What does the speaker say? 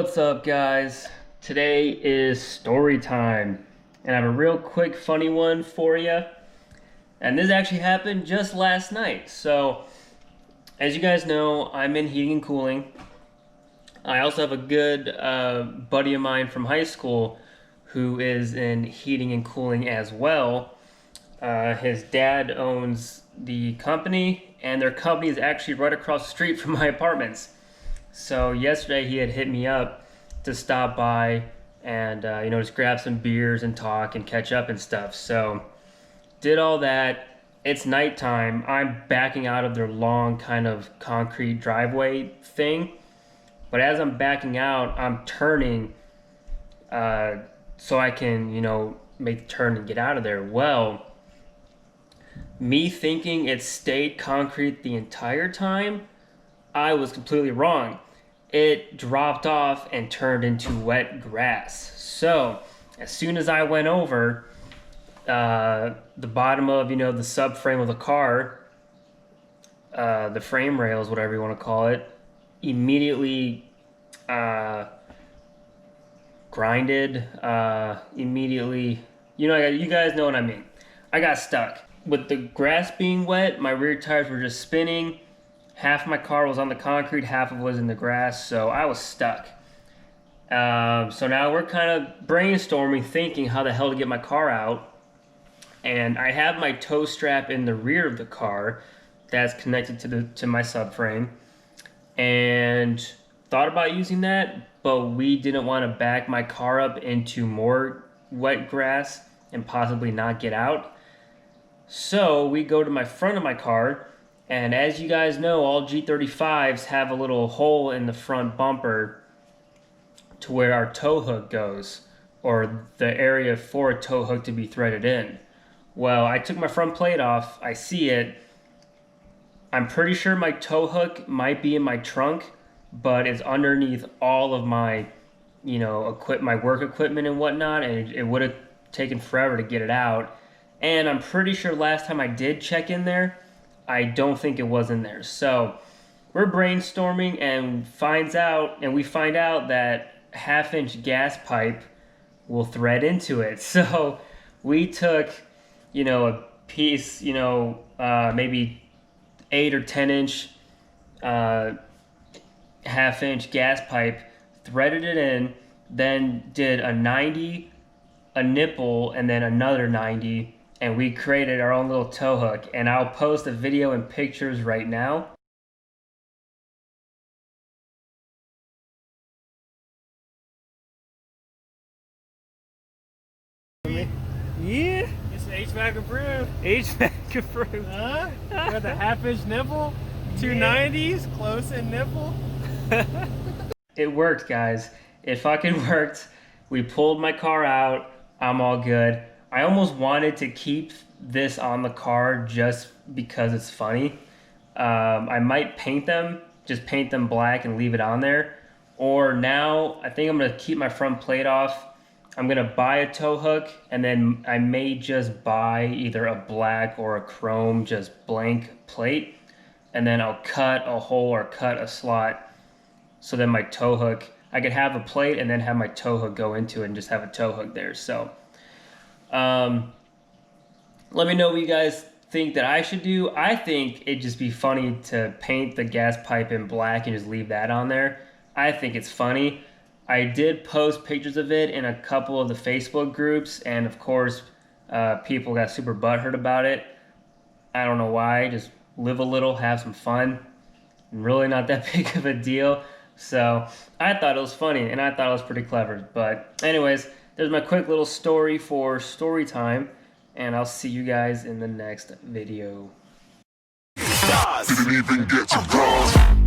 What's up, guys? Today is story time, and I have a real quick funny one for you. And this actually happened just last night. So as you guys know, I'm in heating and cooling. I also have a good buddy of mine from high school who is in heating and cooling as well. His dad owns the company, and their company is actually right across the street from my apartments. So yesterday he had hit me up to stop by and just grab some beers and talk and catch up and stuff. So did all that. It's nighttime. I'm backing out of their long kind of concrete driveway thing. But as I'm backing out, I'm turning so I can, make the turn and get out of there. Well, me thinking it stayed concrete the entire time, I was completely wrong. It dropped off and turned into wet grass. So as soon as I went over, the bottom of the subframe of the car, the frame rails, whatever you want to call it, immediately grinded. Immediately, you guys know what I mean. I got stuck with the grass being wet. My rear tires were just spinning. Half my car was on the concrete, half of it was in the grass, so I was stuck. So now we're kind of brainstorming, thinking how the hell to get my car out. And I have my tow strap in the rear of the car that's connected to my subframe, and thought about using that, but we didn't want to back my car up into more wet grass and possibly not get out. So we go to my front of my car. And as you guys know, all G35s have a little hole in the front bumper to where our tow hook goes, or the area for a tow hook to be threaded in. Well, I took my front plate off. I see it. I'm pretty sure my tow hook might be in my trunk, but it's underneath all of my, my work equipment and whatnot, and it would have taken forever to get it out. And I'm pretty sure last time I did check in there, I don't think it was in there. So we're brainstorming and we find out that 1/2-inch gas pipe will thread into it. So we took, a piece, maybe 8 or 10-inch 1/2-inch gas pipe, threaded it in, then did a 90, a nipple, and then another 90. And we created our own little tow hook, and I'll post a video and pictures right now. Yeah, it's HVAC approved. HVAC approved. Huh? Got the 1/2-inch nipple, 290s, close in nipple. It worked, guys. It fucking worked. We pulled my car out. I'm all good. I almost wanted to keep this on the car just because it's funny. I might just paint them black and leave it on there. Or now, I think I'm going to keep my front plate off. I'm going to buy a tow hook, and then I may just buy either a black or a chrome, just blank plate. And then I'll cut a hole or cut a slot, so then my tow hook, I could have a plate and then have my tow hook go into it and just have a tow hook there. So let me know what you guys think that I should do. I think it'd just be funny to paint the gas pipe in black and just leave that on there. I think it's funny. I did post pictures of it in a couple of the Facebook groups, and of course people got super butthurt about it. I don't know why. Just live a little, have some fun. Really not that big of a deal. So I thought it was funny, and I thought it was pretty clever. But anyways, there's my quick little story for story time, and I'll see you guys in the next video. Didn't even get to bronze.